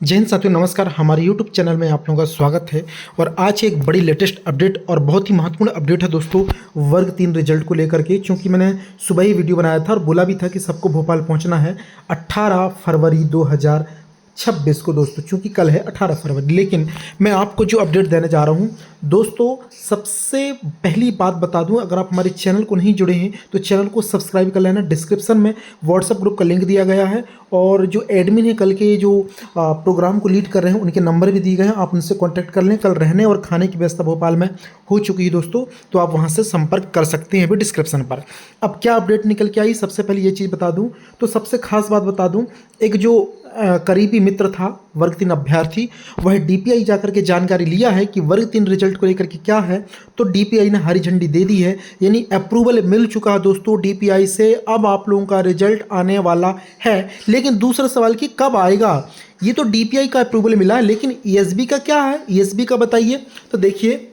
जय हिंद साथियों, नमस्कार। हमारे YouTube चैनल में आप लोगों का स्वागत है। और आज एक बड़ी लेटेस्ट अपडेट और बहुत ही महत्वपूर्ण अपडेट है दोस्तों, वर्ग 3 रिजल्ट को लेकर के। क्योंकि मैंने सुबह ही वीडियो बनाया था और बोला भी था कि सबको भोपाल पहुंचना है 18 फरवरी 2026 को दोस्तों। चूँकि कल है 18 फरवरी, लेकिन मैं आपको जो अपडेट देने जा रहा हूँ दोस्तों, सबसे पहली बात बता दूं, अगर आप हमारे चैनल को नहीं जुड़े हैं तो चैनल को सब्सक्राइब कर लेना। डिस्क्रिप्शन में व्हाट्सएप ग्रुप का लिंक दिया गया है और जो एडमिन है कल के जो प्रोग्राम को लीड कर रहे हैं उनके नंबर भी दिए गए हैं, आप उनसे कांटेक्ट कर लें। कल रहने और खाने की व्यवस्था भोपाल में हो चुकी है दोस्तों, तो आप वहां से संपर्क कर सकते हैं भी डिस्क्रिप्शन पर। अब क्या अपडेट निकल के आई, सबसे पहले ये चीज़ बता दूं, तो सबसे खास बात बता दूं, एक जो करीबी मित्र था वर्ग 3 अभ्यर्थी, वह डीपीआई जाकर के जानकारी लिया है कि वर्ग 3 रिजल्ट को लेकर के क्या है। तो डीपीआई ने हरी झंडी दे दी है, यानी अप्रूवल मिल चुका है दोस्तों डीपीआई से। अब आप लोगों का रिजल्ट आने वाला है। लेकिन दूसरा सवाल कि कब आएगा, ये तो डीपीआई का अप्रूवल मिला है, लेकिन ईएसबी का क्या है, ईएसबी का बताइए। तो देखिए,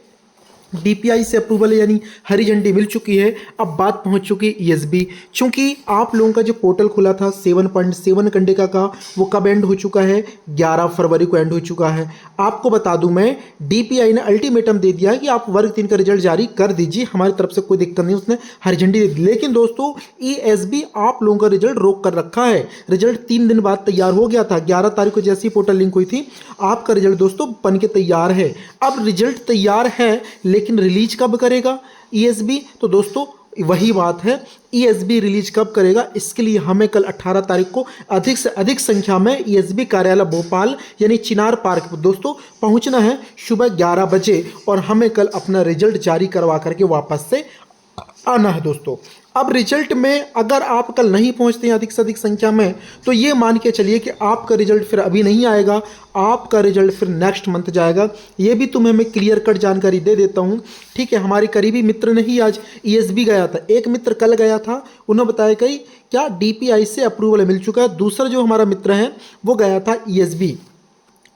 डीपीआई से अप्रूवल यानी हरी झंडी मिल चुकी है, अब बात पहुंच चुकी है ईएसबी। चूंकि आप लोगों का जो पोर्टल खुला था 7.7 कंडिका का, वो कब एंड हो चुका है, 11 फरवरी को एंड हो चुका है। आपको बता दूं मैं, डीपीआई ने अल्टीमेटम दे दिया है कि आप वर्ग 3 का रिजल्ट जारी कर दीजिए, हमारी तरफ से कोई दिक्कत नहीं, उसने हरी झंडी दे दी। लेकिन दोस्तों ईएसबी आप लोगों का रिजल्ट रोक कर रखा है। रिजल्ट 3 दिन बाद तैयार हो गया था, 11 तारीख को जैसी पोर्टल लिंक हुई थी, आपका रिजल्ट दोस्तों बन के तैयार है। अब रिजल्ट तैयार है, लेकिन रिलीज कब करेगा ईएसबी, तो दोस्तों वही बात है, ईएसबी रिलीज कब करेगा, इसके लिए हमें कल 18 तारीख को अधिक से अधिक संख्या में ईएसबी कार्यालय भोपाल यानी चिनार पार्क दोस्तों पहुंचना है सुबह 11 बजे, और हमें कल अपना रिजल्ट जारी करवा करके वापस से आना है दोस्तों। अब रिजल्ट में अगर आप कल नहीं पहुंचते हैं अधिक से अधिक संख्या में, तो ये मान के चलिए कि आपका रिजल्ट फिर अभी नहीं आएगा, आपका रिजल्ट फिर नेक्स्ट मंथ जाएगा। ये भी तुम्हें मैं क्लियर कट जानकारी दे देता हूँ, ठीक है। हमारे करीबी मित्र ने ही आज ईएसबी गया था, एक मित्र कल गया था, उन्होंने बताया कि क्या डीपीआई से अप्रूवल मिल चुका है। दूसरा जो हमारा मित्र है वो गया था ईएसबी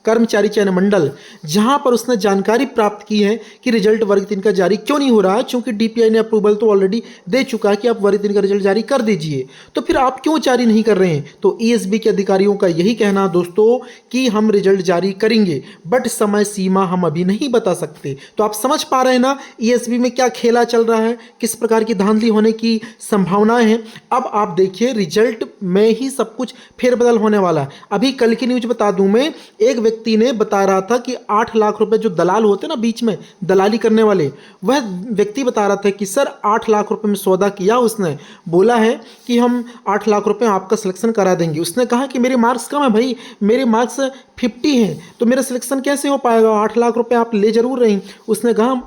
कर्मचारी चयन मंडल, जहां पर उसने जानकारी प्राप्त की है कि रिजल्ट वर्ग 3 का जारी क्यों नहीं हो रहा है। चूंकि डीपीआई ने अप्रूवल तो ऑलरेडी दे चुका है कि आप वर्ग 3 का रिजल्ट जारी कर दीजिए, तो फिर आप क्यों जारी नहीं कर रहे हैं। तो ईएसबी के अधिकारियों का यही कहना दोस्तों कि हम रिजल्ट जारी करेंगे, बट समय सीमा हम अभी नहीं बता सकते। तो आप समझ पा रहे हैं ना ईएसबी में क्या खेला चल रहा है, किस प्रकार की धांधली होने की संभावनाएं हैं। अब आप देखिए, रिजल्ट में ही सब कुछ फेरबदल होने वाला है। अभी कल की न्यूज बता दूं मैं, एक व्यक्ति ने बता रहा था कि 8 लाख रुपए, जो दलाल होते हैं ना बीच में दलाली करने वाले, वह व्यक्ति बता रहा था कि सर 8 लाख रुपए में सौदा किया। उसने बोला है कि हम 8 लाख रुपए आपका सिलेक्शन करा देंगे। उसने कहा कि मेरे मार्क्स कम है भाई, मेरे मार्क्स 50 हैं, तो मेरा सिलेक्शन कैसे हो पाएगा, 8 लाख रुपए आप ले जरूर रही। उसने कहा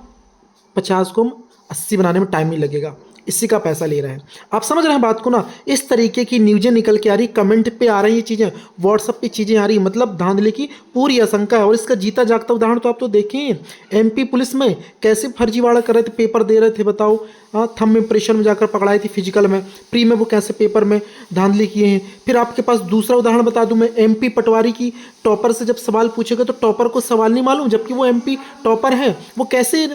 50 को 80 बनाने में टाइम नहीं लगेगा, इसी का पैसा ले रहे हैं। आप समझ रहे हैं बात को ना। इस तरीके की न्यूज़ें निकल के आ रही, कमेंट पे आ रही ये चीज़ें, व्हाट्सएप पे चीज़ें आ रही, मतलब धांधली की पूरी आशंका है। और इसका जीता जागता उदाहरण तो आप तो देखें, एमपी पुलिस में कैसे फर्जीवाड़ा कर रहे थे, पेपर दे रहे थे, बताओ। थंब इम्प्रेशन में जाकर पकड़ाई थी, फिजिकल में, प्री में वो कैसे पेपर में धांधली किए हैं। फिर आपके पास दूसरा उदाहरण बता दूं मैं, एमपी पटवारी की, टॉपर से जब सवाल पूछेगा तो टॉपर को सवाल नहीं मालूम, जबकि वो एमपी टॉपर है, वो कैसे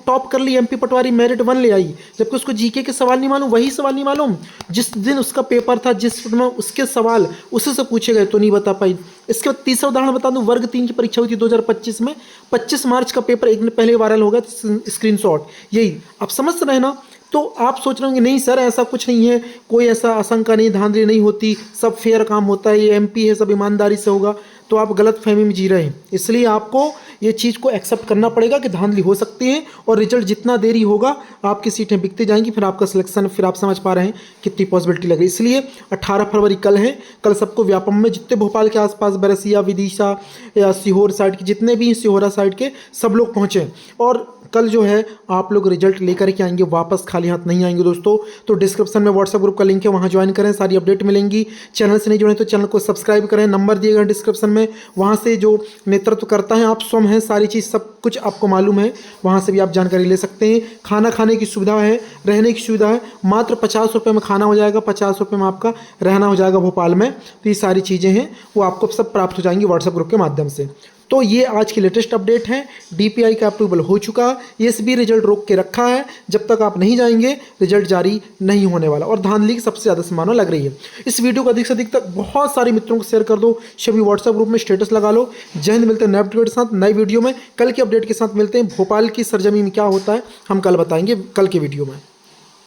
टॉप कर ली एमपी पटवारी, मेरिट 1 ले आई, जबकि उसको जीके के सवाल नहीं मालूम। वही सवाल नहीं मालूम जिस दिन उसका पेपर था, जिस में उसके सवाल उसी से पूछे गए, तो नहीं बता पाई। इसके बाद तीसरा उदाहरण बता दूं, वर्ग 3 की परीक्षा हुई थी 2025 में, 25 मार्च का पेपर एक दिन पहले वायरल हो गया स्क्रीनशॉट, यही आप समझ रहे हैं ना। तो आप सोच रहे होंगे नहीं सर ऐसा कुछ नहीं है, कोई ऐसा आशंका नहीं, धांधली नहीं होती, सब फेयर काम होता है, ये एमपी है, सब ईमानदारी से होगा, तो आप गलत फहमी में जी रहे हैं। इसलिए आपको ये चीज़ को एक्सेप्ट करना पड़ेगा कि धांधली हो सकती है, और रिजल्ट जितना देरी होगा आपकी सीटें बिकती जाएंगी, फिर आपका सिलेक्शन, फिर आप समझ पा रहे हैं कितनी पॉसिबिलिटी लग रही है। इसलिए 18 फरवरी कल है, कल सबको व्यापम में जितने भोपाल के आसपास बरसिया, विदिशा या सीहोर साइड के जितने भी सिहोरा साइड के सब लोग पहुँचें, और कल जो है आप लोग रिजल्ट लेकर के आएंगे, वापस खाली हाथ नहीं आएंगे दोस्तों। तो डिस्क्रिप्शन में व्हाट्सएप ग्रुप का लिंक है, वहाँ ज्वाइन करें, सारी अपडेट मिलेंगी। चैनल से नहीं जुड़े तो चैनल को सब्सक्राइब करें, नंबर दिएगा डिस्क्रिप्शन में, वहाँ से जो नेतृत्व करता है, आप स्वयं हैं, सारी चीज़ सब कुछ आपको मालूम है, वहाँ से भी आप जानकारी ले सकते हैं। खाना खाने की सुविधा है, रहने की सुविधा है, मात्र 50 रुपये में खाना हो जाएगा, 50 रुपये में आपका रहना हो जाएगा भोपाल में। तो ये सारी चीज़ें हैं वो आपको सब प्राप्त हो जाएंगी व्हाट्सएप ग्रुप के माध्यम से। तो ये आज की लेटेस्ट अपडेट है। DPI का अप्रूवल हो चुका, SB रिजल्ट रोक के रखा है, जब तक आप नहीं जाएंगे रिजल्ट जारी नहीं होने वाला। और धांधली की सबसे ज़्यादा संभावना लग रही है। इस वीडियो को अधिक से अधिक तक बहुत सारे मित्रों को शेयर कर दो, सभी व्हाट्सएप ग्रुप में स्टेटस लगा लो। जय हिंद, मिलते हैं नए अपडेट के साथ नई वीडियो में। कल के अपडेट के साथ मिलते हैं। भोपाल की सरजमी में क्या होता है हम कल बताएंगे कल के वीडियो में।